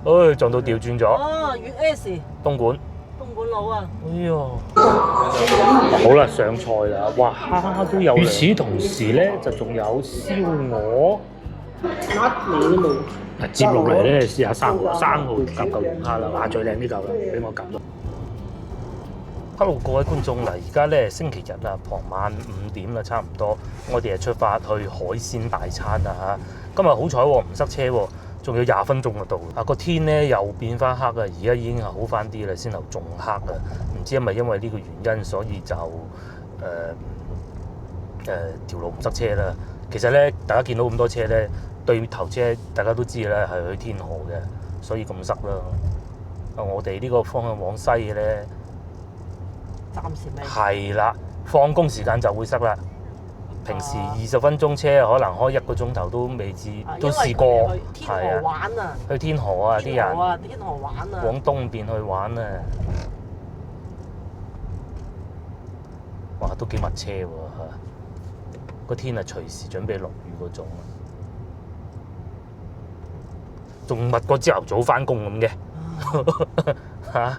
撞到調轉咗。哦，粵 S 東莞佬啊！哎呀，好啦，上菜啦！哇，蝦都有。與此同時咧，就仲有燒鵝。乜味都冇。接落嚟咧，試下生蠔夾嚿龍蝦啦，哇！最靚呢嚿啦，俾我夾到。Hello， 各位觀眾嗱，而家咧星期日啦，傍晚5點啦，差唔多，我哋係出發去海鮮大餐啦嚇。今日好彩喎，唔塞車喎，仲有20分鐘就到。啊，個天咧又變翻黑啊，而家已經係好翻啲啦，先頭仲黑啊。唔知係咪因為呢個原因，所以就條路唔塞車啦。其實咧，大家見到咁多車咧，對頭車大家都知咧係去天河嘅，所以咁塞啦。我哋呢個方向往西嘅咧，暫時未係啦，放工時間就會塞啦。平時20分鐘車可能開1個鐘頭都未至，都試過。去天河玩啊！去天河啊！啲人天河玩啊！廣東邊去玩啊！哇，都幾密車喎嚇！個天係隨時準備落雨嗰種啊，仲密過朝頭早翻工咁嘅嚇。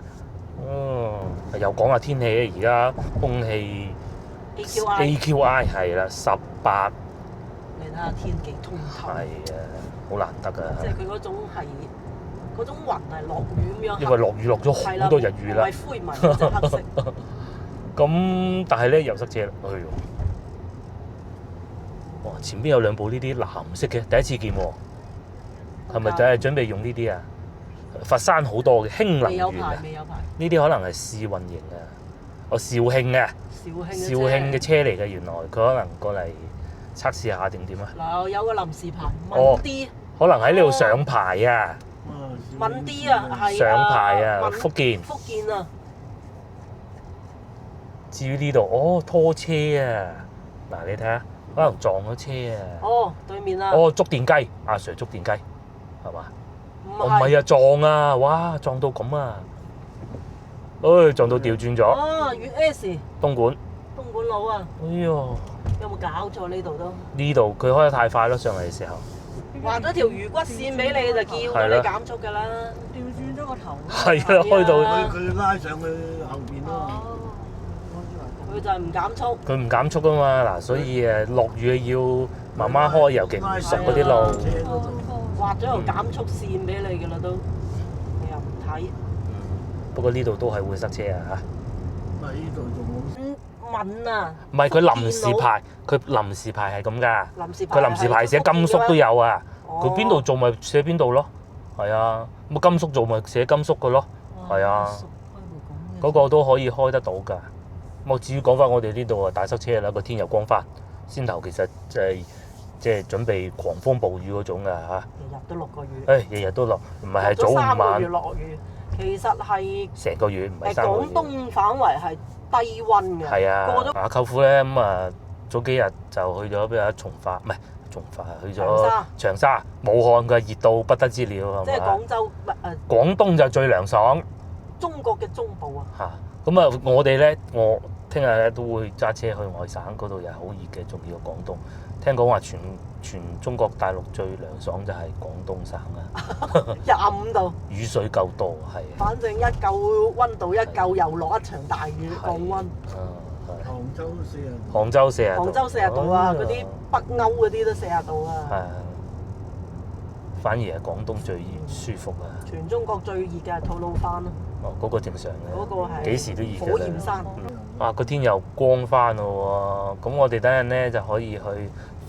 又講下天氣啊！而家空氣 AQI 係啦18，你睇下天幾通透。係啊，好難得啊！即係佢嗰種雲係落雨咁樣。因為落雨落咗好多日雨啦。唔係灰霾，就係黑色。咁但係咧又塞車啦，哎呦！哇，前邊有2部呢啲藍色嘅，第一次見喎，係咪就係準備用呢啲啊？佛山好多嘅氫能源啊，未有牌。呢啲可能係試運營啊，肇慶啊，肇慶嘅車嚟嘅，原來佢可能過嚟測試下定點啊？嗱，有個臨時牌，問啲。可能喺呢度上牌啊！問啲啊，係啊。上牌啊，福建啊。至於呢度，拖車啊！嗱，你睇下，可能撞咗車啊！對面啊！觸電雞，阿 Sir 觸電雞，係嘛？唔係啊，撞啊！哇，撞到咁啊！撞到調轉咗。粵 S 東莞佬啊！哎呀！有冇搞錯呢度都？呢度佢開得太快咯，上嚟嘅時候。畫咗條魚骨線俾你，就叫咗你減速㗎啦。調轉咗個頭。係啊，開到佢拉上去後邊咯。佢就係唔減速。佢唔減速啊嘛，嗱，所以落雨要慢慢開，尤其唔熟嗰啲路。畫咗條減速線俾你㗎啦都，你又唔睇。不過呢度都係會塞車啊嚇。咪呢度仲好。問啊！唔係佢臨時牌，佢臨時牌係咁㗎。佢臨時牌寫甘肅都有啊。佢邊度做咪寫邊度咯。係啊，咁甘肅做咪寫甘肅嘅咯。係啊。嗰個都可以開得到㗎。咁至於講翻我哋呢度啊，大塞車啦，個天又光翻。先頭其實即係準備狂風暴雨嗰種㗎嚇。日日都落個雨。日日都落，唔係早午晚。3個月落雨，其實係成個月，唔係3個月。廣東反為係低溫嘅。係啊。阿舅父咧早幾日就去咗邊啊？從化唔係從化，去咗長沙、武漢，佢熱到不得之了，係嘛？即係廣州廣東就最涼爽。中國嘅中部啊。嚇！咁啊，我哋咧，我聽日咧都會揸車去外省嗰度，又係好熱嘅，仲要廣東。聽講話全中國大陸最涼爽就係廣東省啊！25度。雨水夠多，係。反正一夠溫度，一夠又落一場大雨降溫。杭州40度。杭州40度啊！嗰啲北歐嗰啲都40度啊。係。反而係廣東最舒服啊！全中國最熱嘅係吐魯番咯。嗰個正常嘅。嗰個係。幾時都熱嘅。火焰山。個天又光翻咯喎！咁我哋等陣咧就可以去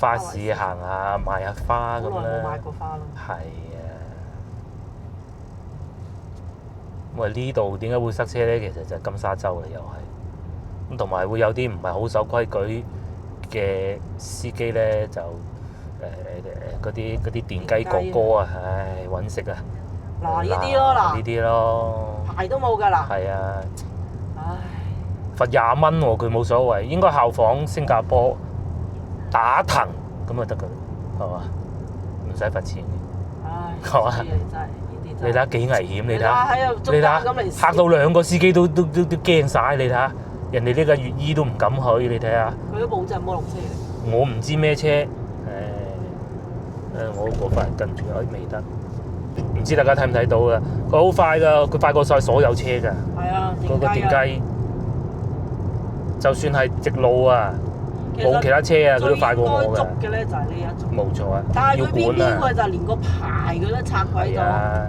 花市行下，買下花咁啦。好耐冇買過花咯。係啊。咁呢度點解會塞車咧？其實就係金沙洲啦，又係。咁同埋會有啲唔係好守規矩嘅司機咧，就嗰啲電雞哥哥啊，唉，揾食啊！嗱，呢啲咯，嗱，呢啲咯。牌都冇㗎啦。係啊。唉。罰20蚊喎，佢冇所謂，應該效仿新加坡打藤咁就得㗎啦，係嘛？唔使罰錢嘅。唉。係嘛？真係呢啲。你睇下幾危險，你睇下。你睇下。嚇到2個司機都驚晒，你睇下。人哋呢個粵醫都唔敢去，你睇下。佢都冇真係摩托車嚟。我唔知咩車，我嗰份跟住有啲未得。唔知大家睇唔睇到啊？佢好快㗎，佢快過晒所有車㗎。係啊，嗰個電雞雞，就算係直路啊，其實冇其他車啊，佢都快過我最應該捉㗎。嘅咧就係呢一種。冇錯啊，但係佢偏要管啊。偏佢就連個牌佢都拆鬼咗。係啊，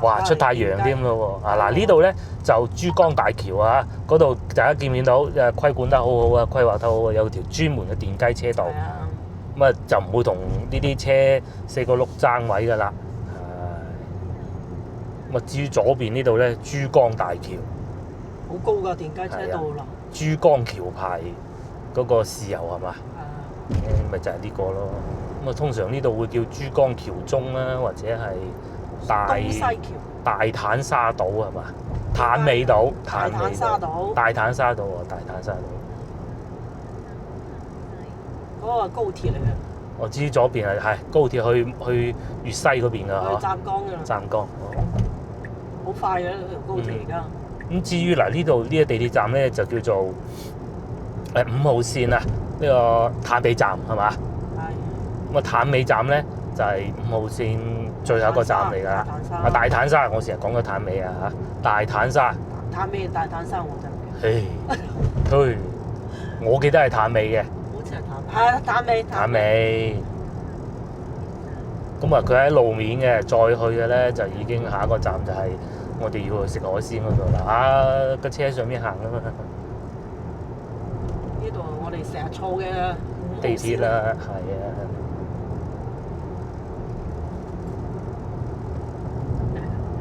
哇！出太陽添咯喎！啊嗱，呢度咧就珠江大橋啊，嗰度大家見唔見到誒規管得好好啊，規劃得好啊，有條專門嘅電雞車道。係啊，咁啊就唔會同呢啲車四個轆爭位㗎啦。咁啊至於左邊呢度咧，珠江大橋，好高㗎電雞車道啦。珠江橋牌嗰個豉油係嘛？係啊，咪就係呢個咯。咁啊通常呢度會叫珠江橋中啦，或者係東西橋、大坦沙島係嘛？坦尾島、大坦沙島大坦沙島啊，大坦沙島。嗰個高鐵嚟嘅，我知左邊係高鐵去粵西嗰邊㗎去嗬。湛江㗎啦，湛江。好快嘅呢條高鐵而家。咁至於嗱呢度呢個地鐵站咧就叫做5號線啊，呢個坦尾站係嘛？係。咁啊坦尾站咧就係5號線最後一個站嚟㗎啦。啊大坦沙，我成日講咗坦尾啊嚇，大坦沙。坦尾大坦沙我就唉，嘿，我記得係坦尾嘅。好似係係啊坦尾。坦尾。咁啊，佢喺路面嘅，再去嘅咧就已經下一個站就係我哋要去食海鮮嗰度啦。啊，個車上面行啊嘛。呢度我哋成日坐嘅地鐵啦，係啊。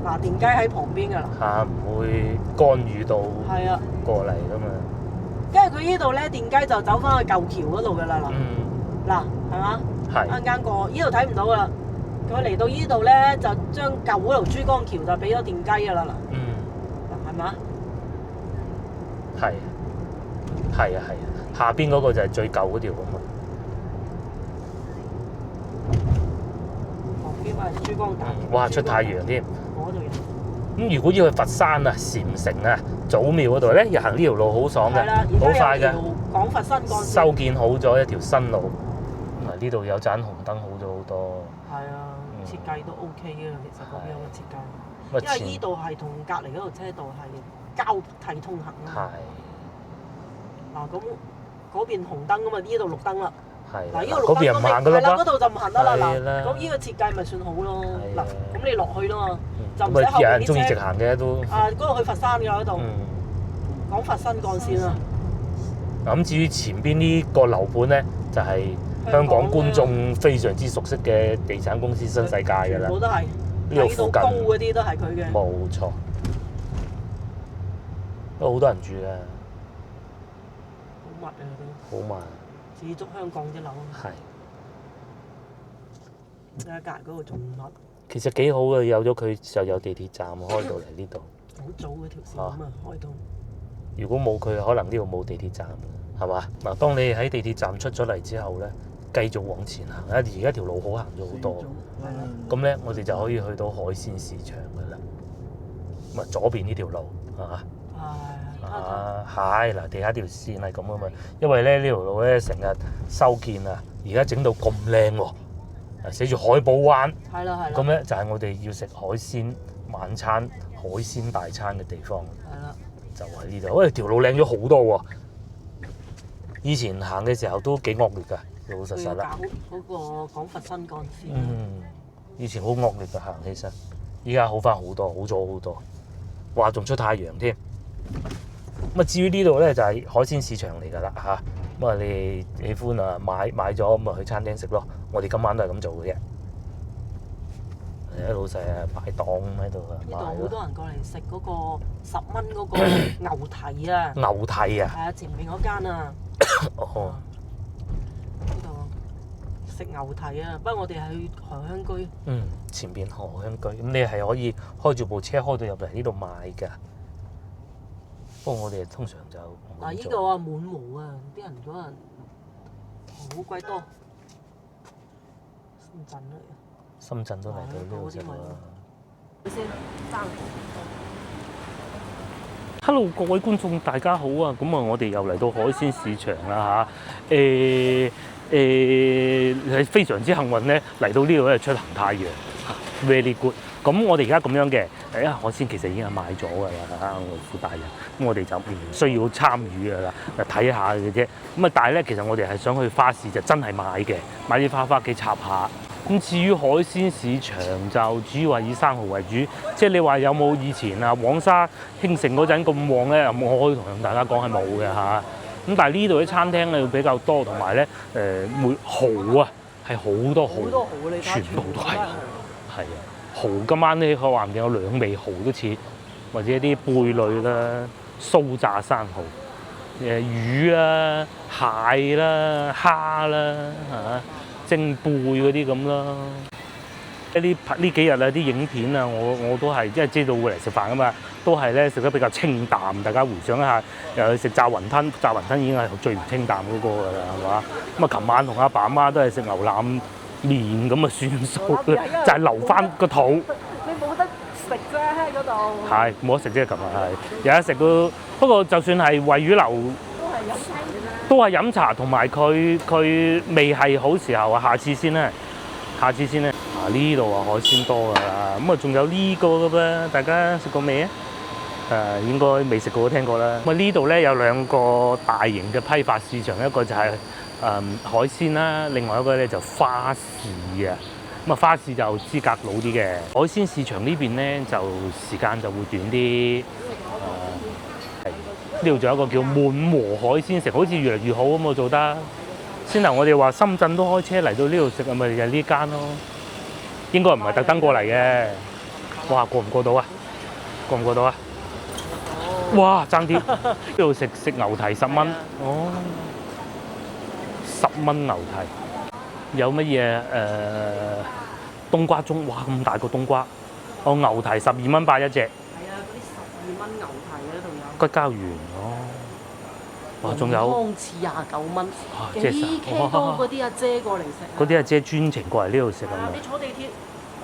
嗱，電雞喺旁邊㗎啦。嚇唔會干預到係啊，過嚟㗎嘛。跟住佢呢度咧，電雞就走翻去舊橋嗰度㗎啦嗱。嗯，嗱，係嘛？係。啱啱過，呢度睇唔到㗎啦。佢嚟到呢度咧，就將舊嗰條珠江橋就俾咗電雞㗎啦嗱。嗯，嗱，係嘛？係。係啊係啊，下邊嗰個就係最舊嗰條咁嘛。旁邊係珠江大橋。哇！出太陽添。嗰度有。咁如果要去佛山啊、禪城啊、祖廟嗰度咧，又行呢條路好爽嘅，係啦，好快嘅。廣佛新幹線。修建好咗一條新路。咁啊，呢度有盞紅燈好咗好多。係啊，設計都 OK 嘅，其實嗰邊有個設計。因因為依度係同隔離嗰條車道係交替通行啊。係。嗱咁嗰邊紅燈啊嘛，呢度綠燈啦。係。嗱，呢個綠燈嗰邊唔行㗎啦係啦，嗰度就唔行得啦。係嗱，啦咁呢個設計咪算好咯。係嗱，啊咁你落去啦嘛，就唔咁啊，使後邊有人中意直啲車。行嘅都。啊，嗰度去佛山㗎嗰度，嗯。廣佛新幹線啊。咁至於前邊呢個樓盤咧，就係香港觀眾非常之熟悉嘅地產公司新世界㗎啦。全部都係呢度附近睇到高嗰啲都係佢嘅。冇錯，都好多人住嘅，好密啊好慢。都，似足香港啲樓。係。你喺隔離嗰度仲密。其實幾好嘅，有咗佢就有地鐵站開到嚟呢度。好早嗰條線啊嘛，開到。如果冇佢，可能呢度冇地鐵站嘅，係嘛？嗱，當你喺地鐵站出咗嚟之後咧，繼續往前行，而家條路好行咗好多。咁咧，我哋就可以去到海鮮市場㗎啦。咁啊，左邊呢條路啊。係嗱，地下條線係咁啊嘛，因為咧呢條路咧成日修建啊，而家整到咁靚喎，寫住海寶灣。係啦。咁咧就係我哋要食海鮮晚餐、海鮮大餐嘅地方。係啦。就喺呢度，喂，條路靚咗好多喎！以前行嘅時候都幾惡劣㗎，老老實實啦。嗰個廣佛新幹線。嗯，以前好惡劣㗎行起身，依家好翻好多，好咗好多。哇，仲出太陽添。咁啊，至於呢度咧就係海鮮市場嚟㗎啦嚇。咁啊，你喜歡啊買咗咁啊去餐廳食咯。我哋今晚都係咁做嘅啫。老細啊擺檔喺度啊，呢度好多人過嚟食嗰個10蚊嗰個牛蹄啊！牛蹄啊！係啊，前面嗰間啊。哦。呢度食牛蹄啊！不過我哋係去荷香居。嗯，前邊荷香居，咁你係可以開住部車開到入嚟呢度買㗎。不過我哋通常就嗱，呢個啊滿模啊，啲人嗰人好鬼多。深圳嚟嘅。深圳都嚟到呢度食啦。先生。Hello， 各位觀眾大家好啊！咁啊，我哋又嚟到海鮮市場啦嚇。係非常之幸運咧，嚟到呢度咧出行太陽。very good。咁我哋而家咁樣嘅，海鮮其實已經係買咗㗎啦，我副大人，咁我哋就唔需要參與㗎啦，睇下嘅啫。咁啊，但係咧，其實我哋係想去花市就真係買嘅，買啲花翻屋企插下。咁至於海鮮市場就主要係以生蠔為主，即係你話有冇以前啊黃沙興盛嗰陣咁旺咧？我可以同大家講係冇嘅嚇。咁但係呢度啲餐廳咧比較多，同埋咧蠔啊係好多蠔，全部都係係啊。蠔今晚咧，佢話唔定有兩味蠔都似，或者一啲貝類啦、酥炸生蠔、魚啦、蟹啦、蝦啦嚇、蒸貝嗰啲咁啦。呢幾日啊啲影片啊，我都係即係知道會嚟食飯噶嘛，都係咧食得比較清淡。大家回想一下，又去食炸雲吞，炸雲吞已經係最唔清淡嗰個㗎啦，係嘛？咁啊，琴晚同阿爸阿媽都係食牛腩麵咁啊算數啦，就係留翻個肚。你冇得食啫喺嗰度。係冇得食啫，琴日係有得食都。不過就算係惠魚樓，都係飲茶，同埋佢未係好時候啊，下次先啦，下次先啦。呢度啊海鮮多㗎啦，咁啊仲有呢個㗎噃，大家食過未啊？應該未食過都聽過啦。咁啊呢度咧有兩個大型嘅批發市場，一個就係海鮮啦，另外一個咧就花市啊。咁啊花市就資格老啲嘅，海鮮市場呢邊咧就時間就會短啲。呢度仲有一個叫滿和海鮮食，好似越嚟越好咁啊做得。先頭我哋話深圳都開車嚟到呢度食啊，咪就係呢間咯。應該唔係特登過嚟嘅。哇，過唔過到啊？過唔過到啊？哇，爭啲！呢度食牛蹄10蚊。哦，10蚊牛蹄。有乜嘢冬瓜盅？哇，咁大個冬瓜。哦，牛蹄12蚊8一隻。係啊，嗰啲12蚊牛蹄嗰度有。骨膠原哦。哇，仲有湯翅29蚊，幾 K 多嗰啲阿姐過嚟食。嗰啲阿姐專程過嚟呢度食啊！你坐地鐵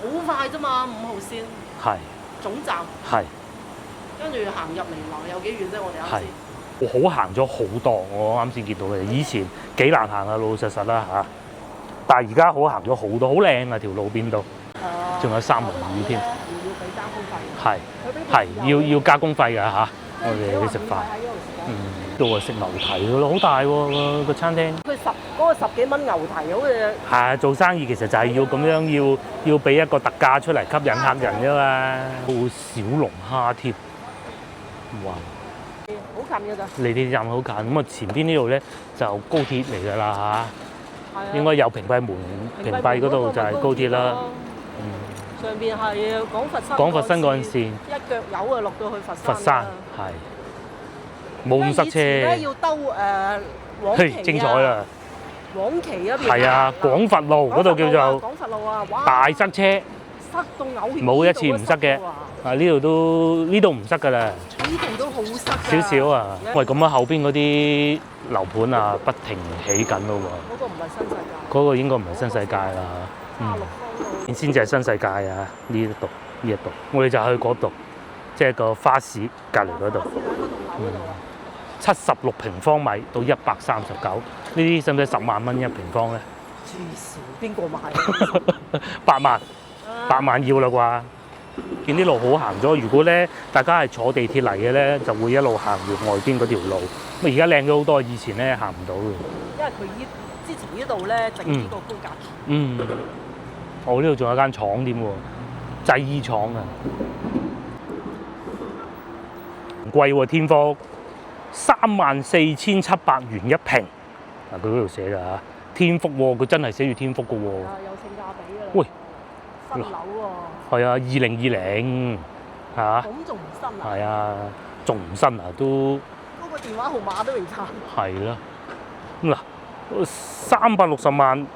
好快啫嘛，5號線。係。總站。係。跟住行入嚟樓有幾遠啫？我哋啱先。我好行咗好多，我啱先見到嘅。以前幾難行啊，老老實實啦嚇。但係而家好行咗好多，好靚啊條路邊度。仲有三文魚添。要俾加工費。係要加工費㗎嚇。我哋去食飯。度啊食牛蹄㗎咯，好大喎個餐廳。佢嗰個10幾蚊牛蹄好似。係啊，做生意其實就係要咁樣，要俾一個特價出嚟吸引客人啫嘛。有小龍蝦添，哇！好近㗎咋？離地鐵站好近，咁啊前邊呢度咧就高鐵嚟㗎啦嚇。應該有屏蔽門，屏蔽嗰度就係高鐵啦。上邊係廣佛新幹線，一腳油啊落到去佛山係。冇咁塞車。咧要兜黃旗啊！精彩啦！黃旗嗰邊係啊，廣佛路嗰度叫做廣佛路啊！哇！大塞車，塞到嘔血。冇一次唔塞嘅。啊，呢度唔塞㗎啦。呢度都好塞。少少啊！喂，咁啊後邊嗰啲樓盤啊，不停起緊咯喎。嗰個唔係新世界。嗰個應該唔係新世界啦。先至係新世界啊！呢一度，我哋就去嗰度，即係個花市隔離嗰度。76平方米到139，呢啲使唔使10萬蚊一平方咧？黐線，邊個買8萬要啦啩？見啲路好行咗，如果咧大家係坐地鐵嚟嘅咧，就會一路行完外邊嗰條路。咁而家靚咗好多，以前咧行唔到嘅。因為佢之前呢度咧整呢個高架橋。我呢度仲有間廠添喎，製衣廠啊，唔貴喎，天福。34,700元一平，嗱佢嗰度寫㗎嚇，天福喎，佢真係寫住天福㗎喎。有性價比㗎啦。喂，新樓喎。係啊，2020嚇。咁仲唔新啊？係啊，仲唔新啊都。嗰個電話號碼都未拆。係啦，咁嗱，360萬，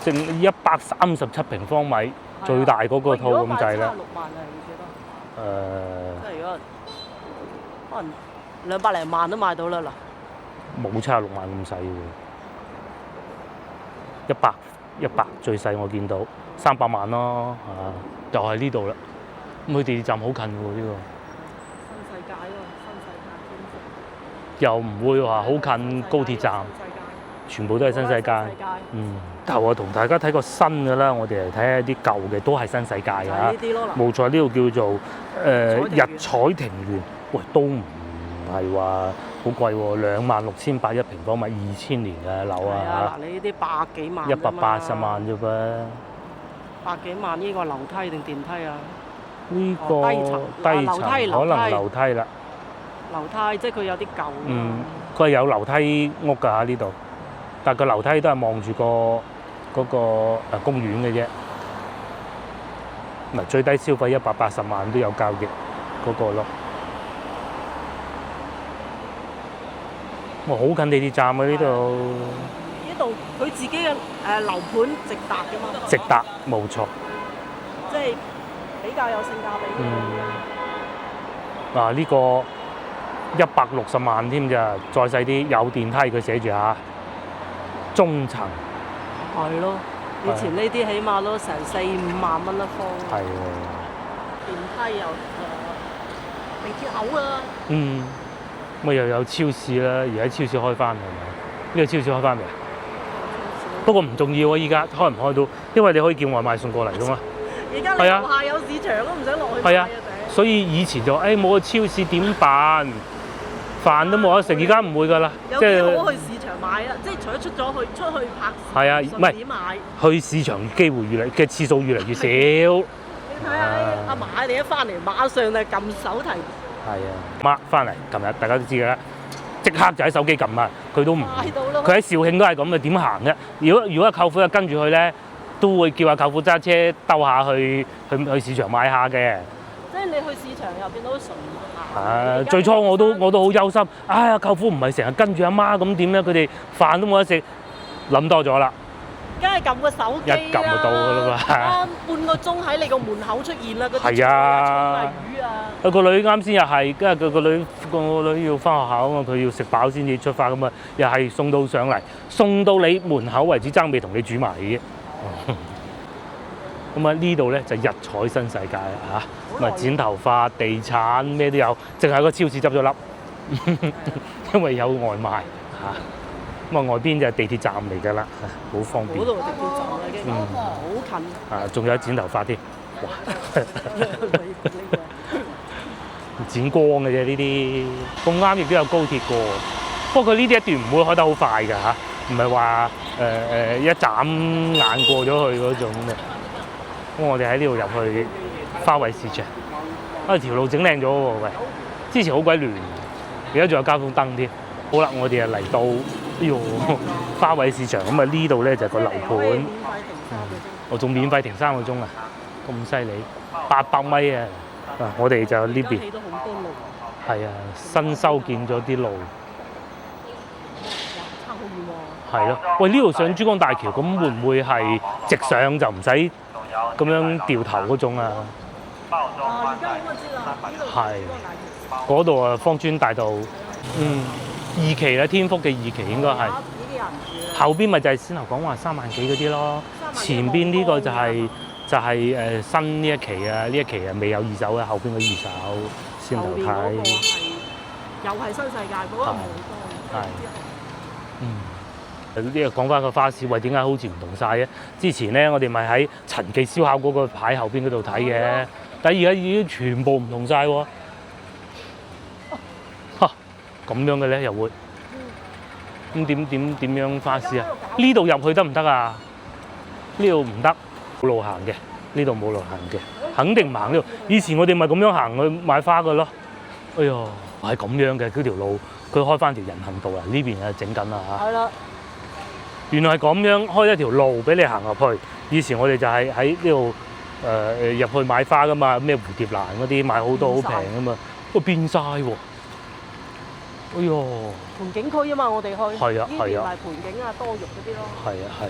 剩137平方米，最大嗰個套咁滯啦。6萬啊，要幾多？即係如果可能。200零萬都買到啦嗱，冇76萬咁細喎，100最細我見到300萬咯嚇，就係呢度啦。咁佢地鐵站好近喎呢個。新世界喎，新世界天福。又唔會話好近高鐵站。全部都係新世界。頭我同大家睇個新嘅啦，我哋嚟睇下啲舊嘅都係新世界係啊呢。啲咯，冇錯，呢度叫做日彩庭園，喂都唔係話好貴喎，26,800一平方米，2000年嘅樓係啊，啊嗱你呢啲百幾萬，180萬啫噃。百幾萬呢個樓梯定電梯啊？呢個低層低樓梯層可能樓梯啦。樓梯即係佢有啲舊啊。佢係有樓梯屋㗎喺呢度，但係個樓梯都係望住嗰個公園嘅啫。嗱，最低消費180萬都有交易嗰個咯。哇，好近地鐵站啊！呢度呢度佢自己嘅樓盤直達㗎嘛。直達冇錯。即係比較有性價比。嗱，呢個160萬添咋，再細啲有電梯，佢寫住嚇，中層。係咯，以前呢啲起碼都成4-5萬蚊一方。係電梯又地鐵口啊。咪又有超市啦，而家超市開翻係咪？呢個超市開翻未啊？不過唔重要啊，依家開唔開到，因為你可以叫外賣送過嚟噶嘛。而家你樓下有市場都唔使落去買啊！所以以前就冇個超市點辦？飯都冇得食，而家唔會㗎啦。有幾好去市場買啊！即係除咗出去拍，係啊，唔係去市場機會嘅次數越嚟越少。你睇下阿嫲，你一翻嚟馬上就撳手提。係啊，媽翻嚟，琴日大家都知㗎啦，即刻就喺手機撳啊！佢都唔，佢喺肇慶都係咁嘅，點行啫？如果阿舅父又跟住佢咧，都會叫阿舅父揸車兜下去市場買下嘅。即係你去市場又變到純最初我都好憂心，哎呀舅父唔係成日跟住阿媽咁點咧？佢哋飯都冇得食，諗多咗啦。梗係撳個手機啦，一撳就到㗎啦嘛。半個鐘喺你個門口出現啦，嗰啲係啊，魚啊。個女啱先又係，跟住個女要翻學校啊嘛，佢要食飽先至出發咁啊，又係送到上嚟，送到你門口為止，爭未同你煮埋嘅啫。咁啊呢度咧就日彩新世界啦嚇，咁啊剪頭髮、地產咩都有，淨係個超市執咗笠，因為有外賣嚇。咁啊外邊就係地鐵站嚟㗎啦，好方便。嗰度地鐵站啦已經，好近。仲有剪頭髮添，哇！剪光嘅啫呢啲，咁啱亦都有高鐵過。不過佢呢啲一段唔會開得好快㗎嚇，唔係話一眨眼過咗去嗰種嘅。咁我哋喺呢度入去花卉市場，條路整靚咗喎喂！之前好鬼亂，而家仲有交通燈添。好啦，我哋啊嚟到花卉市場，咁啊呢度咧就係個樓盤，我仲免費停3個鐘啊，咁犀利，800米啊！我哋就呢邊，起到好多路。係啊，新修建咗啲路，差好遠喎。係咯，喂呢度上珠江大橋，咁會唔會係直上就唔使咁樣掉頭嗰種啊？而家應該知啦，呢度係嗰度啊，芳村大道，二期啦，天福嘅2期應該係。後邊咪就係先頭講話3萬幾嗰啲咯，前邊呢個就係新呢一期啊，呢一期啊未有二手嘅，後邊嘅二手先頭睇。又係新世界嗰個冇多。係。呢個講翻個花市，喂點解好似唔同晒嘅？之前咧我哋咪喺陳記燒烤嗰個牌後邊嗰度睇嘅，但係而家已經全部唔同晒喎。咁樣嘅咧又會，咁點樣花市啊？呢度入去得唔得啊？呢度唔得，冇路行嘅，呢度冇路行嘅，肯定唔行呢度。以前我哋咪咁樣行去買花嘅咯。哎呀，係咁樣嘅，嗰條路佢開翻條人行道啊，呢邊啊整緊啦嚇。係啦。原來係咁樣開一條路俾你行入去。以前我哋就係喺呢度入去買花噶嘛，咩蝴蝶蘭嗰啲買好多好平噶嘛，都變晒喎。哎呦！盤景區啊嘛，我哋去。係啊係啊。呢邊係盤景啊，多肉嗰啲咯。係啊係啊。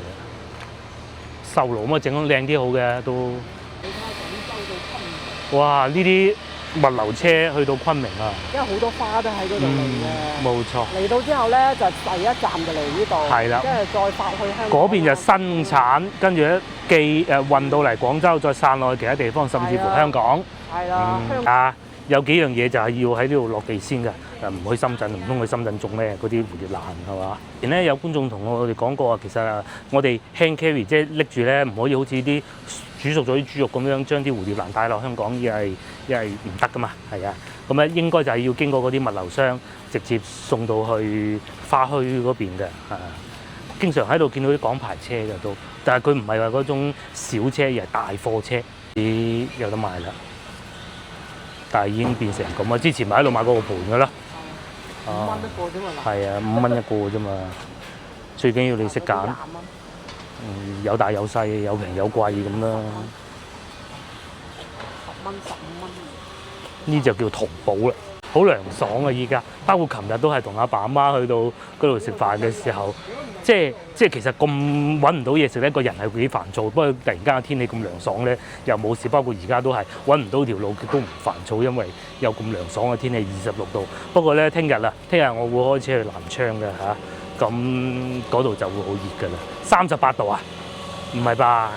售樓咁啊，整得靚啲好嘅都。你睇下廣州到昆明。哇！呢啲物流車去到昆明啊。因為好多花都喺嗰度嚟嘅。冇錯。嚟到之後咧，就第一站就嚟呢度。係啦。跟住再發去香港。嗰邊就生產，跟住咧運到嚟廣州，再散落去其他地方，甚至乎香港。係啦。有幾樣嘢就係要喺呢度落地先㗎。唔去深圳，唔通去深圳種咩？嗰啲蝴蝶蘭係嘛？前咧有觀眾同我哋講過啊，其實我哋 hand carry 即係拎住咧，唔可以好似啲煮熟咗啲豬肉咁樣將啲蝴蝶蘭帶落香港，因為唔得噶嘛，係啊。咁咧應該就係要經過嗰啲物流商直接送到去花墟嗰邊嘅，經常喺度見到啲港牌車嘅都，但係佢唔係話嗰種小車，而係大貨車，有得賣啦。但係已經變成咁啊！之前咪喺度買過個盤嘅啦，5蚊一個啫嘛。係啊，5蚊一個啫嘛。最緊要你識揀，有大有細，有平有貴咁啦。10蚊、15蚊。呢就叫淘寶啦，好涼爽啊！依家包括琴日都係同阿爸阿媽去到嗰度食飯嘅時候，即係其實咁揾唔到嘢食咧，個人係幾煩躁。不過突然間天氣咁涼爽咧，又冇事。包括而家都係揾唔到條路都唔煩躁，因為有咁涼爽嘅天氣，26度。不過咧，聽日我會開車去南昌嘅嚇，咁嗰度就會好熱㗎啦，38度啊，唔係吧？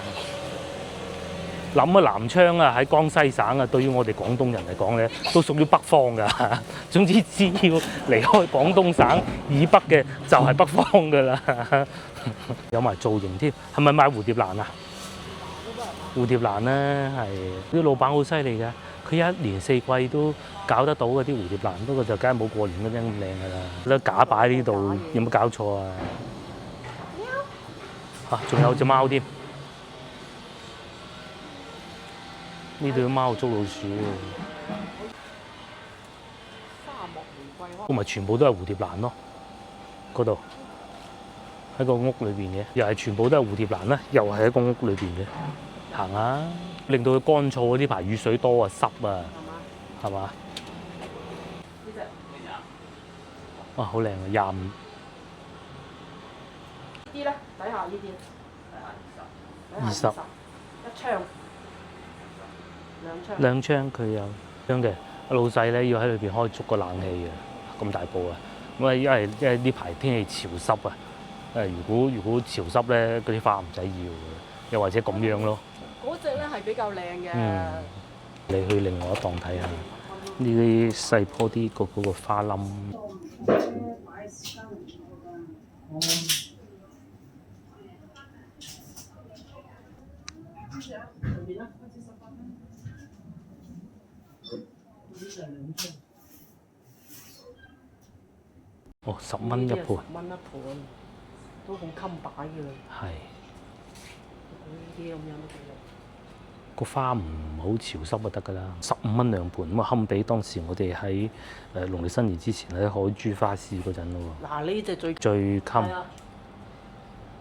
諗啊，南昌啊，喺江西省啊，對於我哋廣東人嚟講咧，都屬於北方㗎。總之只要離開廣東省以北嘅，就係北方㗎啦。有埋造型添，係咪賣蝴蝶蘭啊？蝴蝶蘭咧係啲老闆好犀利㗎，佢一年四季都搞得到嗰啲蝴蝶蘭，不過就梗係冇過年嗰陣咁靚㗎啦。得假擺喺呢度，有冇搞錯啊？仲有隻貓添。呢度啲貓捉老鼠喎，咁咪全部都係蝴蝶蘭咯，嗰度喺個屋裏邊嘅，又係全部都係蝴蝶蘭啦，又係喺個屋裏邊嘅，行下，令到佢乾燥，呢排雨水多啊，濕啊，係嘛？呢隻哇，好靚啊，25。呢啲咧，底下呢啲，20。一槍。兩槍佢有咁嘅，老細咧要喺裏邊開足個冷氣嘅，咁大部啊！咁啊，因為呢排天氣潮濕啊，如果潮濕咧，嗰啲花唔使要嘅，又或者咁樣咯。嗰隻咧係比較靚嘅。你去另外一檔睇下，呢啲細棵啲嗰個花冧。哦，10蚊一盤。10蚊一盤，都好襟擺嘅啦。係。呢啲咁樣都幾靚。個花唔好潮濕就得㗎啦，15蚊2盤咁啊，堪比當時我哋喺農曆新年之前喺海珠花市嗰陣咯喎。嗱，呢隻最襟，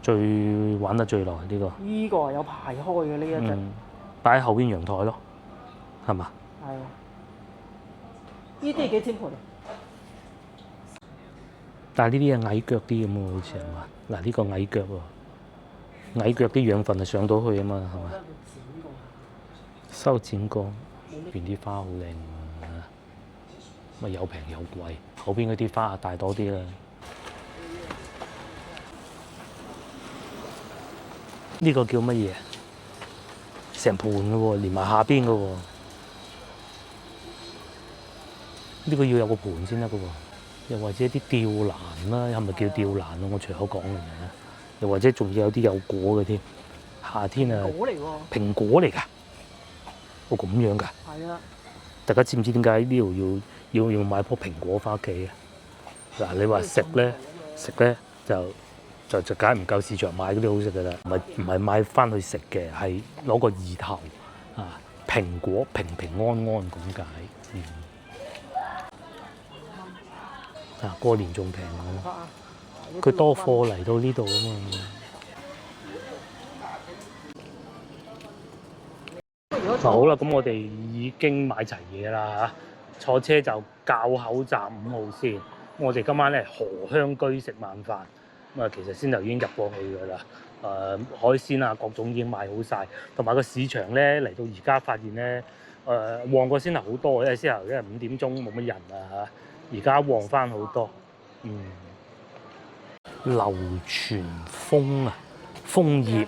最玩得最耐呢個。呢個係有排開嘅呢一隻。擺喺後邊陽台咯，係嘛？係啊。呢啲係幾錢盤？但係呢啲係矮腳啲咁喎，好似係嘛？嗱，呢個矮腳喎，矮腳啲養分就上到去啊嘛，係嘛？修剪過，邊啲花好靚啊！咪有平有貴，後邊嗰啲花大多啲啦。呢個叫乜嘢？成盤嘅喎，連埋下邊嘅喎。呢個要有個盤先得嘅喎。又或者啲吊蘭啦，係咪叫吊蘭啊？我隨口講嘅啫。又或者仲要有啲有果嘅添。夏天啊，果嚟喎，蘋果嚟㗎。哦，咁樣㗎。係啊。大家知唔知點解呢度要買棵蘋果翻屋企啊？嗱，你話食咧就梗係唔夠市場買嗰啲好食㗎啦。唔係買翻去食嘅，係攞個意頭啊！蘋果平平安安咁解。過年仲平啊！佢多貨嚟到呢度啊嘛。好啦，咁我哋已經買齊嘢啦嚇，坐車就滘口站5號線。我哋今晚咧荷香居食晚飯，咁啊其實先頭已經入過去㗎啦。海鮮啊各種已經賣好晒，同埋個市場咧嚟到而家發現咧旺過先頭好多，因為先頭5點鐘冇乜人啊嚇。而家旺翻好多，流泉楓啊，楓葉，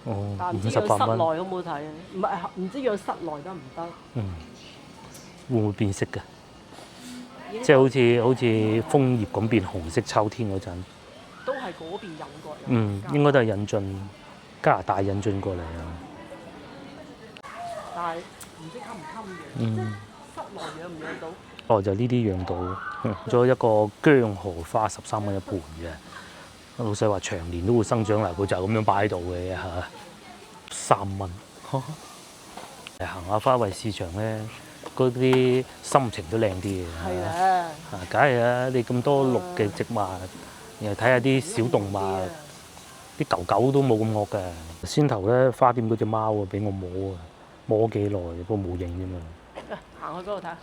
哦，58蚊。室內好唔好睇啊？唔知養室內得唔得？會唔會變色㗎？呢即係好似楓葉咁變紅色秋天嗰陣。都係嗰邊引過嚟。應該都係引進加拿大引進過嚟啊。但係唔知襟唔襟養，即係室內養唔養到？哦，就呢啲養到，仲有一個姜荷花13蚊一盤嘅。老細話長年都會生長嚟，佢就咁樣擺喺度嘅嚇，3蚊。行下花卉市場咧，嗰啲心情都靚啲嘅。係啊，梗係啊！你咁多綠嘅植物，然後睇下啲小動物，啲狗狗都冇咁惡㗎。先頭咧花店嗰隻貓啊，俾我摸啊，摸幾耐，不過冇影啫嘛。行去嗰度睇下。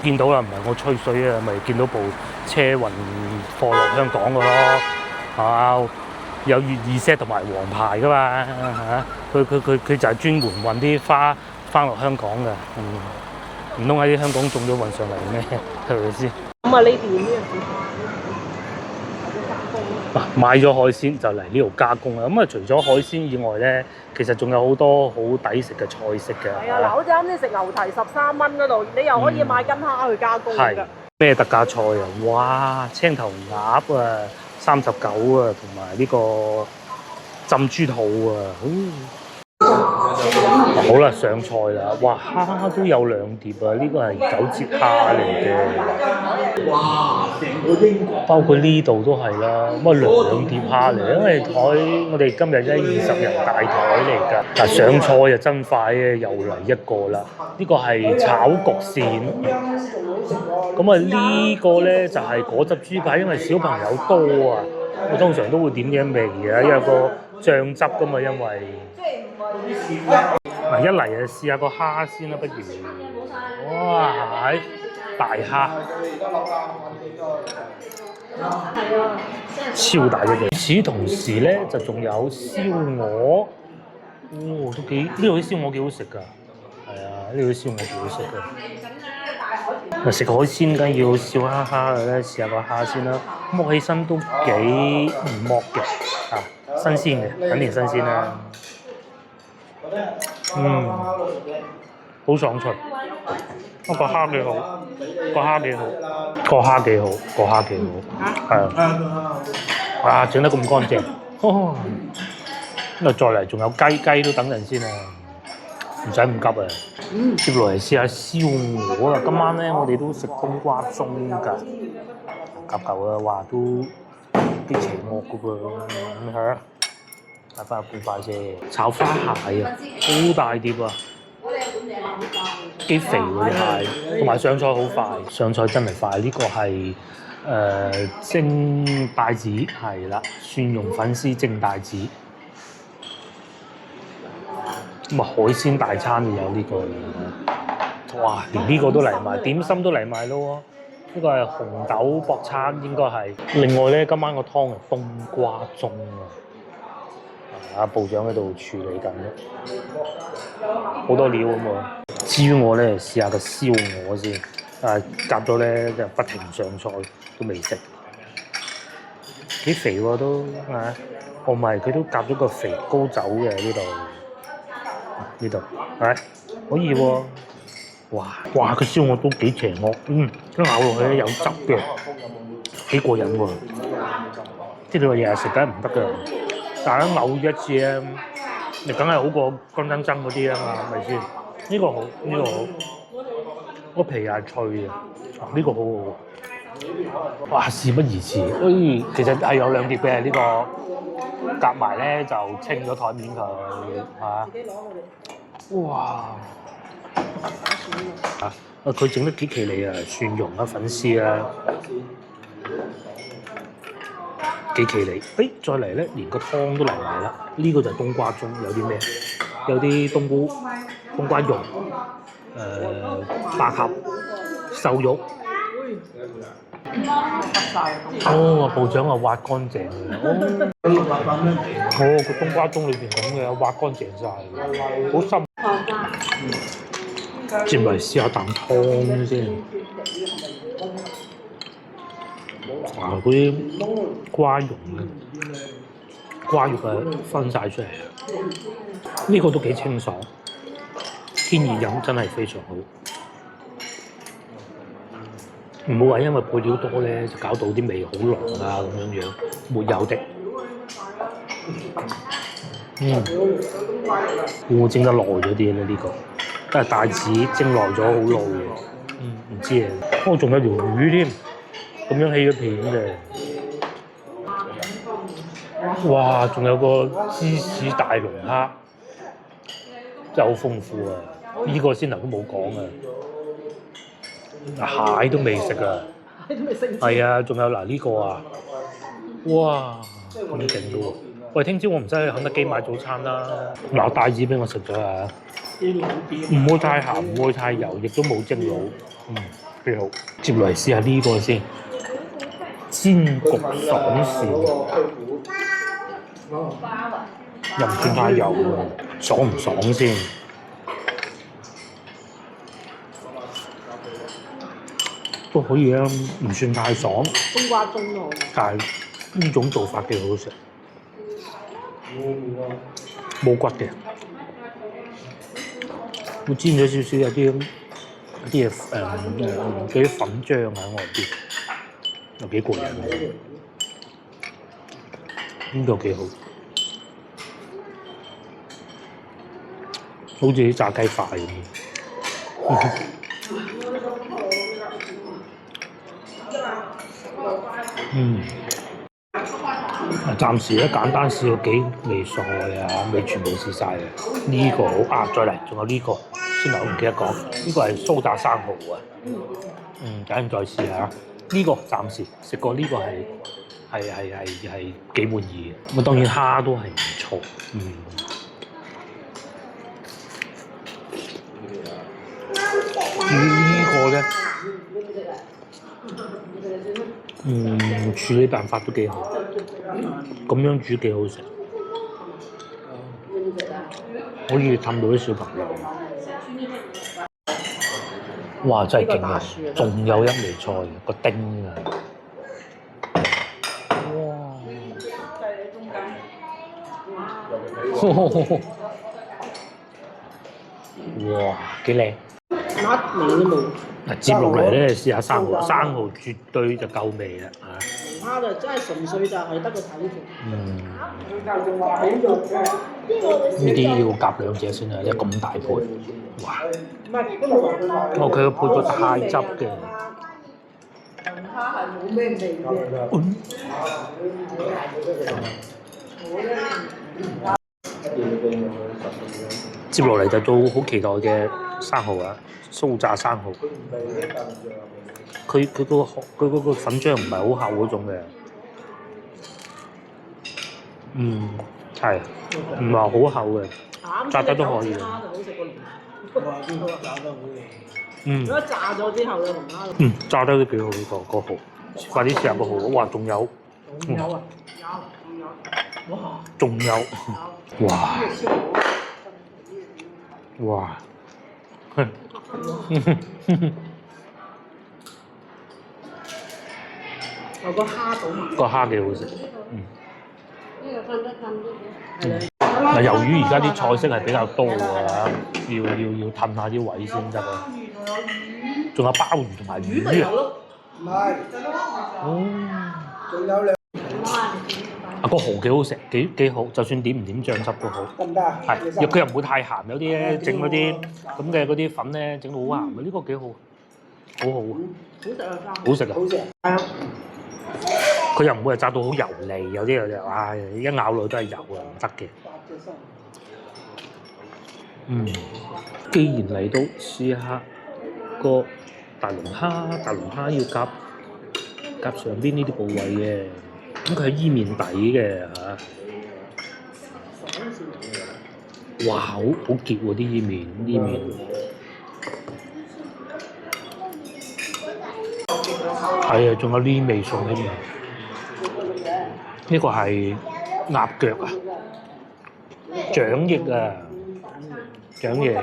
見到啦，唔係我吹水啊，咪見到部車運貨落香港嘅咯，有粵意 set 同埋黃牌噶嘛嚇，佢就係專門運啲花翻落香港嘅，唔通喺香港種咗運上嚟咩？係咪先？咁啊，呢邊呢個市場買咗海鮮就嚟呢度加工啦。咁啊，除咗海鮮以外咧，其實仲有好多好抵食嘅菜式嘅。係啊，嗱，好似啱先食牛蹄13蚊嗰度，你又可以買斤蝦去加工㗎。咩特價菜啊？哇！青頭鴨啊，39啊，同埋呢個浸豬肚啊，好啦，上菜啦！哇，蝦都有2碟啊！呢個係9節蝦嚟嘅。哇！成個英國，包括呢度都係啦。咁啊2碟蝦嚟，因為我哋今日咧20人大台嚟㗎。嗱，上菜就真快啊，又嚟一個啦。呢個係炒焗鱔。咁啊呢個咧就係果汁豬排，因為小朋友多啊，我通常都會點嘢味嘅，因為個醬汁㗎嘛，因為。嗱，一嚟就試下個蝦先啦，不如。哇！大蝦，超大隻嘅。與此同時咧，就仲有燒鵝，都幾呢度啲燒鵝幾好食㗎。係啊，呢度啲燒鵝幾好食㗎。食海鮮梗要笑哈哈嘅咧，試下個蝦先啦。剝起身都幾唔剝嘅，新鮮嘅，肯定新鮮啦。好爽脆。個蝦幾好，個蝦幾好，係啊！哇，整得咁乾淨，咁啊再嚟仲有雞都等陣先啊，唔使咁急啊！接落嚟試下燒鵝啦，今晚咧我哋都食冬瓜盅㗎，夾嚿啊，話都幾邪惡㗎噃，咁嚇。睇翻個半塊先，炒花蟹啊，好大碟啊，幾肥喎啲蟹，同埋上菜好快，上菜真係快。呢個係蒸帶子，係啦，蒜蓉粉絲蒸帶子。咁啊海鮮大餐就有呢個，哇！連呢個都嚟埋，點心都嚟埋咯喎。呢個係紅豆薄餐，應該係。另外咧，今晚個湯係冬瓜盅啊。部長喺度處理緊好多料咁喎。至於我咧，試下個燒鵝先。夾咗咧就不停上菜，都未食。幾肥喎都啊！唔係，佢都夾咗個肥膏酒嘅呢度，係可以喎。哇！個燒鵝都幾邪惡，一咬落去咧有汁嘅，幾過癮喎。即係你話日日食梗係唔得㗎。但係偶一次咧，你梗係好過乾爭爭嗰啲啊嘛，係咪先？呢個好，個皮係脆嘅，呢個好好。哇！事不宜遲，其實係有2碟嘅呢個，夾埋咧就清咗台面佢嚇。哇！佢整得幾奇利啊，蒜蓉啊、粉絲啊。幾奇利，再嚟咧，連個湯都嚟埋啦。呢個就係冬瓜盅，有啲咩？有啲冬瓜蓉，百合、瘦肉。部長話挖乾淨嘅。個冬瓜盅裏邊咁嘅，挖乾淨晒，好深。接嚟試下啖湯先。嗰啲瓜蓉嘅，瓜肉啊分晒出嚟啊！呢個都幾清爽，天熱飲真係非常好。唔好話因為配料多咧，就搞到啲味好濃啊咁樣樣，沒有的。會唔會整得耐咗啲咧？呢個都係帶子蒸耐咗好耐喎。唔知啊。我仲有條魚添，咁樣起咗片嘅。哇！仲有個芝士大龍蝦，真係好豐富啊！呢個先頭都冇講啊，蟹都未食啊，係啊，仲有嗱呢個啊，哇咁勁嘅喎！喂，聽朝我唔使去肯德基買早餐啦，嗱帶子俾我食咗啊，唔會太鹹，唔會太油，亦都冇蒸老，幾好。接落嚟試下呢個先，煎焗爽鱔。又唔算太油喎，爽唔爽先？都可以啊，唔算太爽。冬瓜盅咯。但係呢種做法幾好食，冇骨嘅，會煎咗少少有啲嘢嗰啲粉漿喺外邊，又幾過癮喎。呢個幾好。好似啲炸雞塊咁。暫時咧簡單試咗幾味餸啊，未全部試晒嘅。呢個好啊，再嚟，仲有呢個，先頭我唔記得講，呢個係酥炸生蠔啊。等陣再試下。呢個暫時食過，呢個係幾滿意嘅。咁當然蝦都係唔錯。呢個咧，處理辦法都幾好，咁樣煮幾好食，可以氹到啲小朋友。哇！真係勁啊！仲有一味菜，個丁啊！哇！幾靚！甩味都冇。接落嚟咧，試下生蠔，生蠔絕對就夠味啦嚇。龍蝦就真係純粹就係得個睇字。呢啲要夾兩隻先啊！一咁大盤，哇！佢個配個太汁嘅。龍蝦係冇咩味嘅。接落嚟就做好期待嘅生蠔啊！酥炸生蠔，佢嗰個粉漿唔係好厚嗰種嘅，係唔係好厚嘅，炸得都可以。如果炸咗之後嘅龍蝦，炸得都幾好呢個蠔，快啲試下個蠔！哇，仲有，仲有，哇！有個蝦倒埋。個蝦幾好食，嗱，由於而家啲菜式係比較多啊，要褪下啲位先得啊。仲有鮑魚同埋魚啊！唔係，仲有兩。個蠔幾好食，幾好，就算點唔點醬汁都好。得唔得啊？係，佢又唔會太鹹，有啲咧整嗰啲咁嘅嗰啲粉咧整到好鹹嘅，呢個幾好，好好啊！好食啊！好食啊！佢又唔會係炸到好油膩，有啲一咬落都係油啊，唔得嘅。既然嚟到，試下個大龍蝦要夾上邊呢啲部位嘅。咁佢係伊麵底嘅嚇，哇！好結喎啲伊麵，係啊，仲有呢味餸添啊！呢個係鴨腳啊，掌翼啊，掌翼。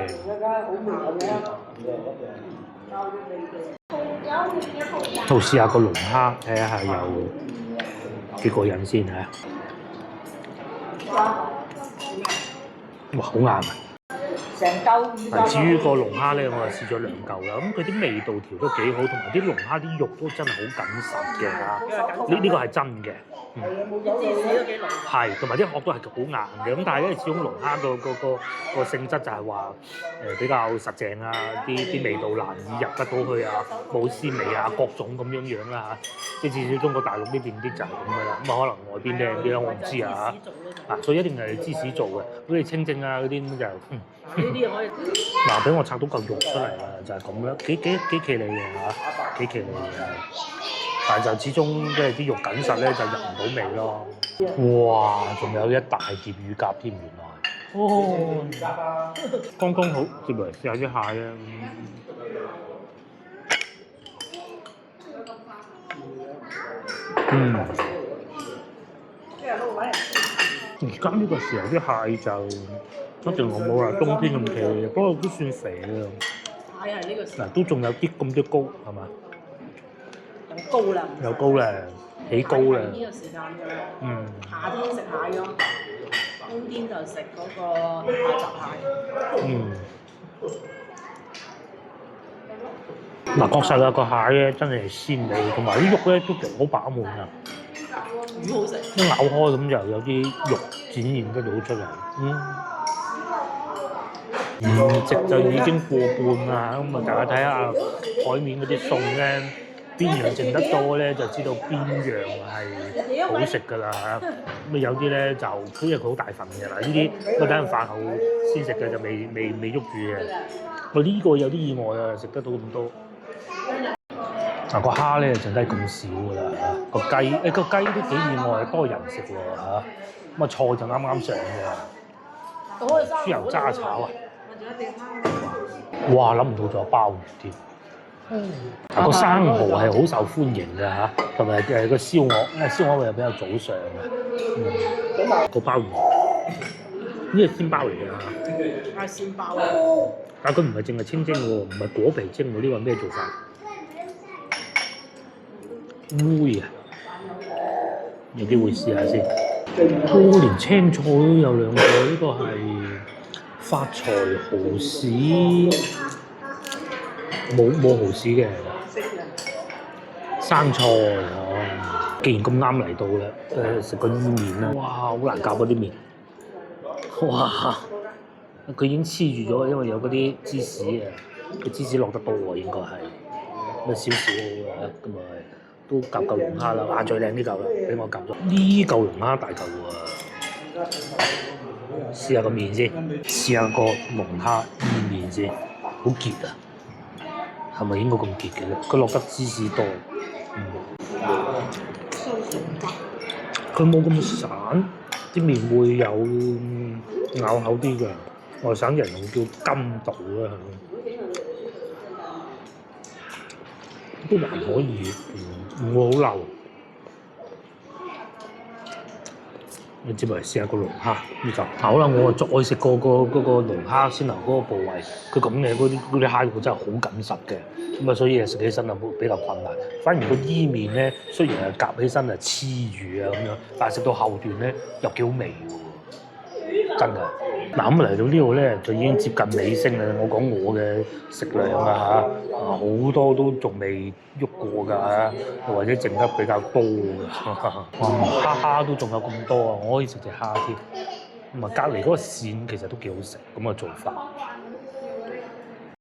到試下個龍蝦，睇下有幾過癮先嚇。哇，好硬啊！成嚿。至於個龍蝦咧，我係試咗2嚿啦，咁佢啲味道調得幾好，同埋啲龍蝦啲肉都真係好緊實嘅嚇。呢個係真嘅。啲芝士都幾濃。係，同埋啲殼都係好硬嘅，咁但係因為始終龍蝦個性質就係話比較實淨啊，啲味道難以入得到去啊，冇鮮味啊，各種咁樣啦嚇。即係至少中國大陸呢邊啲就係咁噶啦，咁啊可能外邊啲啲我唔知啊嚇。所以一定係芝士做嘅，好似清蒸啊嗰啲咁就呢啲可以。嗱，俾我拆到嚿肉出嚟啦，就係咁啦，幾企理嘅嚇，幾企理嘅。但係就始終即係啲肉緊實咧，就入唔到味咯。哇！仲有一大碟乳鴿添，原來。哦，剛剛好，接嚟試下啲蟹啊。嗯。而家呢個時候啲蟹就一定我冇話冬天咁企嘅，不過都算肥啦。蟹係呢個時候。嗱，都仲有啲咁多膏係嘛？有膏啦。有膏啦，起膏啦。呢個時間嘅。嗯。夏天食蟹咯，冬天就食嗰個下集蟹。嗯。嗱，確實啊，個蟹咧真係鮮味，同埋啲肉咧都好飽滿啊。魚好食。一咬開咁就有啲肉展現得到出嚟。顏值就已經過半啦，咁啊大家睇下海面嗰啲餸咧，邊樣剩得多咧，就知道邊樣係好食㗎啦嚇。咁有啲咧就因為佢好大份嘅啦，呢啲我等陣飯後先食嘅就未喐住嘅。我呢個有啲意外啊，食得到咁多。嗱個蝦咧剩低咁少㗎啦嚇，個雞都幾意外，多人食喎嚇。咁啊菜就啱啱上嘅，豬油渣炒啊！哇！諗唔到仲有鮑魚添。個生蠔係好受歡迎嘅嚇，同埋個燒鵝，因為燒鵝又比較早上嘅。個鮑魚呢個鮮鮑嚟嘅嚇。係鮮鮑。但佢唔係淨係清蒸喎，唔係果皮蒸喎，呢個係咩做法？煨啊！有機會試下先。連青菜都有2個，呢個係發財蠔豉，冇蠔豉嘅生菜哦。既然咁啱嚟到啦，食個伊麵啦。哇！好難夾嗰啲麵。哇！佢已經黐住咗，因為有嗰啲芝士啊，個芝士落得多喎，應該係咁少少啊，咁啊都夾嚿龍蝦啦，最靚呢嚿啦，俾我夾咗呢嚿龍蝦大嚿喎，試下個麵先，試下個龍蝦伊麵先，好結啊，係咪應該咁結嘅咧？佢落得芝士多，佢冇咁散，啲麵會有咬口啲嘅。外省人用叫筋道啦，都還可以，唔會好漏。你接埋嚟試下個龍蝦呢嚿。好啦，我再食過嗰個龍蝦先頭嗰個部位，佢咁嘅嗰啲蝦肉真係好緊實嘅，咁啊所以食起身啊比較困難。反而個伊麵咧，雖然係夾起身係黐住啊咁樣，但係食到後段咧又幾好味喎，真㗎。嗱咁嚟到呢度咧，就已經接近尾聲啦。我講我嘅食量啊嚇，好多都仲未喐過㗎，或者剩得比較多㗎。哇，蝦都仲有咁多啊！我可以食隻蝦添。咁啊，隔離嗰個鱔其實都幾好食，咁嘅做法。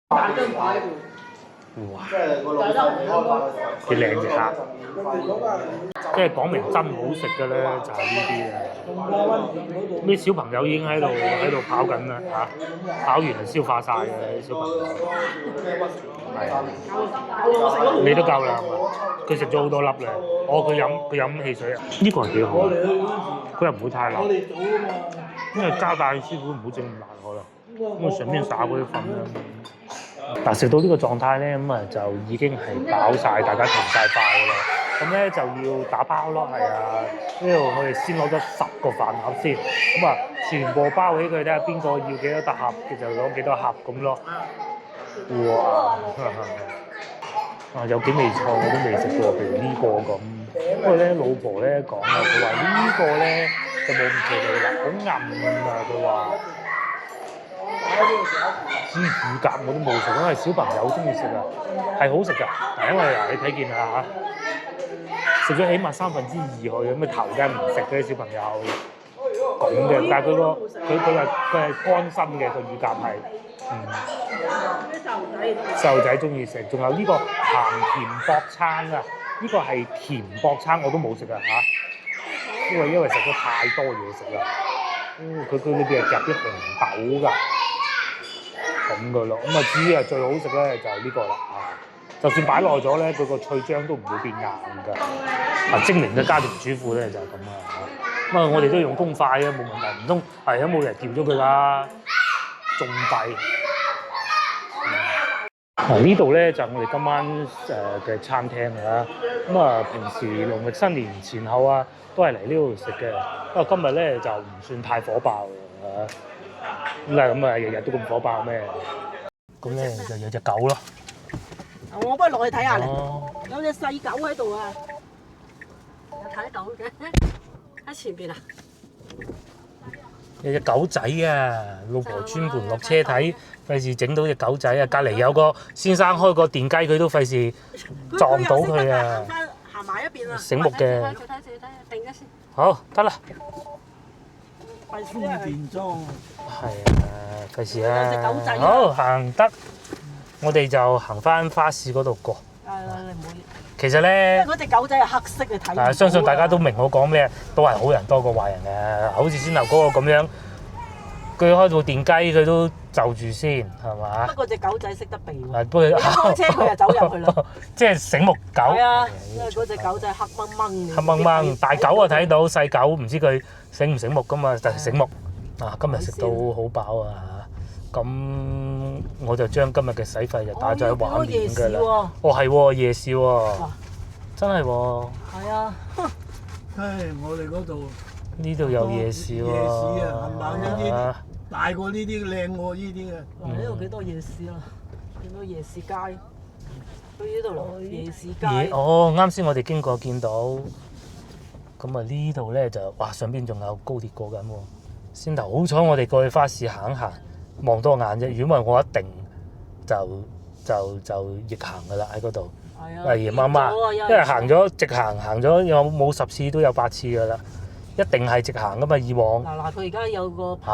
哇！幾靚隻蝦，即係講明真好食嘅咧，就係呢啲啊！啲小朋友已經喺度跑緊啦嚇，跑完就消化晒嘅啲小朋友。係啊，你都夠啦，係嘛？佢食咗好多粒咧。佢飲汽水啊！呢個係幾好，佢又唔會太辣，因為加大師傅唔好整咁辣可能，因為上邊灑嗰啲粉啦。嗱，食到呢個狀態咧，咁啊就已經係飽晒，大家停晒筷㗎啦。咁咧就要打包咯，係啊。呢度我哋先攞咗10個飯盒先，咁啊全部包起佢，睇下邊個要幾多大盒，佢就攞幾多盒咁咯。哇！啊有幾味錯我都未食過，譬如呢個咁。不過咧老婆咧講啊，佢話呢個咧就冇咁騎呢啦，好韌啊佢話。乳鴿我都冇食，因為小朋友中意食啊，係好食㗎。嗱，因為嗱你睇見啦嚇，食咗起碼2/3去咁嘅頭梗係唔食嘅小朋友咁嘅，但係佢係乾身嘅個乳鴿係，細路仔中意食。仲有呢個鹹甜薄撐啊，呢個係甜薄撐我都冇食啊嚇，因為食咗太多嘢食啦。佢裏邊係夾啲紅豆㗎。咁噶咯，咁啊至於係最好食咧就係呢個啦就算擺耐咗咧，佢個脆漿都唔會變硬㗎。精靈嘅家庭主婦咧就係咁咁我哋都用公筷啊，冇問題，唔通係都冇人掉咗佢啦，仲弊。呢度咧就係我哋今晚嘅餐廳啦。平時農曆新年前後啊，都係嚟呢度食嘅。不過今日咧就唔算太火爆嘅咁日日都咁火爆咩？咁咧就有隻狗咯。我不如落去睇下嚟。有隻細狗喺度啊！有睇到嘅喺前邊啊！有隻狗仔啊！老婆專門落車睇，費事整到隻狗仔啊！隔離有個先生開個電雞，佢都費事撞到佢啊！行埋一邊啊！醒目嘅。睇，定一先。好，得啦。充電樁。係啊，費事啊！有隻狗仔好行得，我哋就行翻花市嗰度過。係啦，你唔好。其實咧，嗰隻狗仔係黑色嘅睇。相信大家都明我講咩，都係好人多過壞人嘅。好似先頭嗰個咁樣，佢開部電雞佢都就住先，係嘛？不過隻狗仔識得避喎。不過一開車佢就走入去啦。即係醒目狗。係啊，因為嗰隻狗仔黑掹掹嘅。黑掹掹，大狗啊睇到，細狗唔知佢醒唔醒目噶嘛，就係醒目。今日食到好飽啊！咁我就將今日嘅使費就打咗喺畫面㗎啦。係喎，夜市喎，真係喎。係啊。我哋嗰度呢度有夜市喎。夜市啊，冚唪唥呢啲大過呢啲，靚過呢啲嘅。呢度幾多夜市啊？見到夜市街，去呢度咯，夜市街。啱先我哋經過見到，咁呢度咧就上邊仲有高鐵過緊喎。先頭好彩我哋過去花市行一行，望多眼啫。如果唔係我一定就逆行㗎啦喺嗰度。係啊。夜媽媽，因為行咗直行咗有冇10次都有8次㗎啦，一定係直行㗎嘛以往。嗱，佢而家有個牌。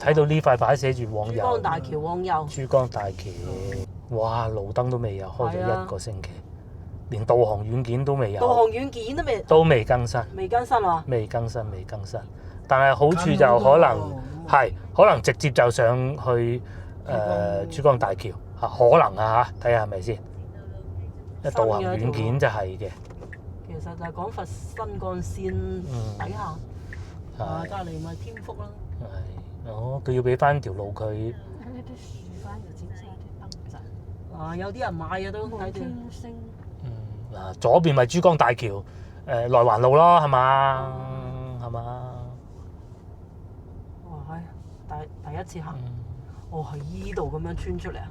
睇到呢塊牌寫住往右。珠江大橋往右。珠江大橋，哇！路燈都未有，開咗1個星期，連導航軟件都未有。導航軟件都未更新。未更新啊？未更新。但係好處就可能直接就上去珠江大橋可能睇下係咪先？導航軟件就係嘅。其實就係講佛新幹線底下，隔離咪天福啦。佢要俾翻條路佢。呢啲樹翻又剪晒啲燈仔。有啲人買嘅都睇住。左邊咪珠江大橋內環路咯，係嘛？係嘛？第一次行，喺依度咁樣穿出嚟啊！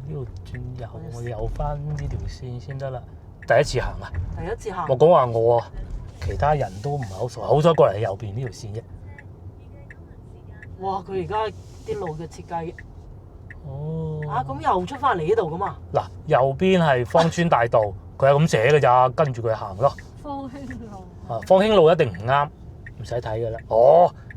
呢度轉右，我右翻呢條線先得啦。第一次行啊！第一次行。我講話我啊，其他人都唔係好熟，好彩過嚟右邊呢條線啫。哇！佢而家啲路嘅設計。咁又出翻嚟呢度噶嘛？嗱，右邊係芳村大道，佢係咁寫嘅咋，跟住佢行咯。芳興路。芳興路一定唔啱，唔使睇嘅啦。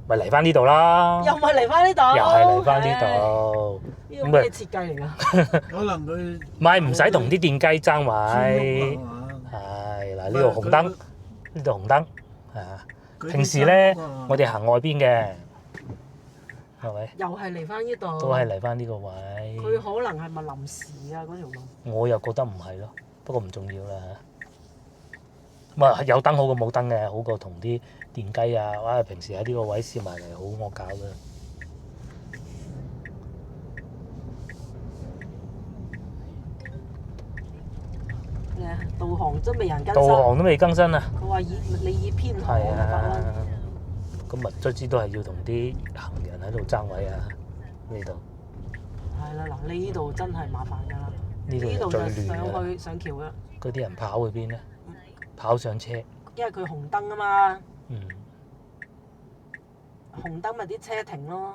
咪嚟翻呢度啦！又咪嚟翻呢度？又係嚟翻呢度。呢個咩設計嚟㗎？可能佢唔使同啲電雞爭位。係嗱，呢度紅燈，呢度紅燈係啊。平時咧，我哋行外邊嘅，係咪？又係嚟翻呢度。都係嚟翻呢個位。佢可能係咪臨時啊？嗰條路。我又覺得唔係咯，不過唔重要啦。有燈好過冇燈嘅，好過同啲電雞啊，或者平時喺呢個位試埋嚟好惡搞嘅。導航都未人更新。導航都未更新啊！佢話你以偏航係啊，咁卒之都係要同啲行人喺度爭位啊！呢度。係啦，嗱呢度真係麻煩㗎啦。呢度就上橋啦。嗰啲人跑去邊咧？跑上車。因為佢紅燈啊嘛。紅燈咪啲車停咯。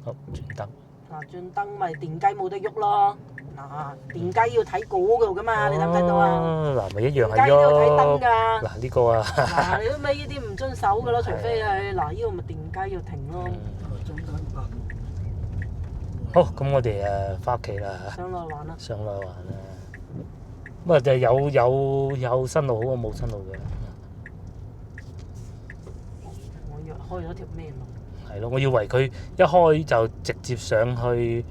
好，轉燈。嗱，轉燈咪電雞冇得喐咯。嗱，電雞要睇嗰度噶嘛，你睇唔睇到啊？嗱，咪一樣係電雞都要睇燈喐。㗎。嗱呢個啊，嗱，你都咪呢啲唔遵守㗎咯，除非係嗱呢個咪電雞要停咯。中間白好，咁我哋翻屋企啦嚇。上落玩啦。上來玩啦。咁啊就有新路好過冇新路嘅。我以為開咗條咩路？係咯，我以為佢一開就直接上去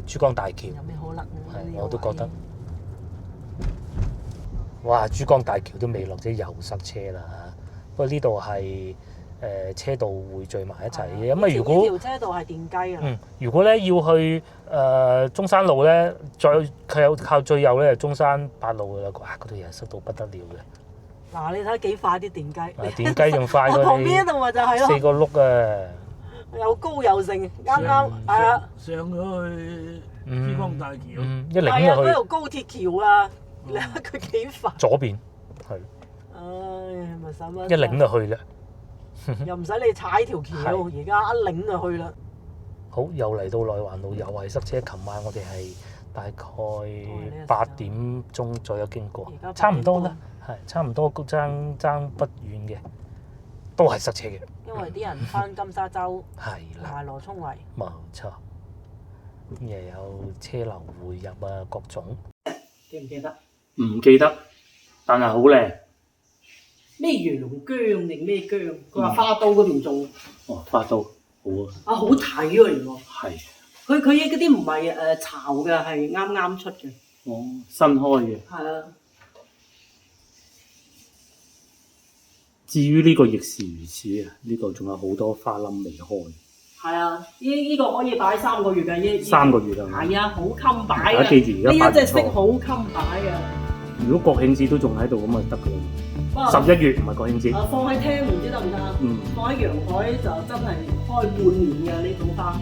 珠江大橋。有咩可能啊？係，我都覺得。哇！珠江大橋都未落啫，又塞車啦嚇。不過呢度係車道匯聚埋一齊嘅。咁啊，如果呢條車道係電雞啊。如果咧要去中山路咧，佢有靠最右咧，中山八路㗎啦。哇！嗰度又塞到不得了嘅。嗱，你睇幾快啲電雞？電雞仲快過你。旁邊度咪就係咯。四個轆啊！又高又盛，啱啱係啊！上咗去珠江大橋，一擰係啊，就去嗰條高鐵橋啊！你睇佢幾快？左邊，係。唉，咪使乜？一擰就去啦。又唔使你踩條橋，而家一擰就去啦。好，又嚟到內環路，又係塞車。琴晚我哋係大概8點鐘左右經過，差唔多啦，係差唔多爭不遠嘅，都係塞車嘅。因為啲人翻金沙洲，係啦，同埋羅涌圍，冇錯。又有車流匯入啊，各種。記唔記得？唔記得，但係好靚。咩陽姜定咩姜？佢話花都嗰邊種。哦，花都好啊。啊，好睇喎！原來。係。佢嗰啲唔係炒嘅，係啱啱出嘅。哦，新開嘅。係啊。至於呢個亦是如此啊！呢個仲有好多花冧未開。係啊，呢個可以擺3個月嘅3個月啊。係啊，好襟擺大家記住，而家呢一隻色好襟擺嘅。如果國慶節都仲喺度咁啊得㗎啦。11月唔係國慶節。放喺廳唔知得唔得？放喺陽台就真係開半年嘅呢種花。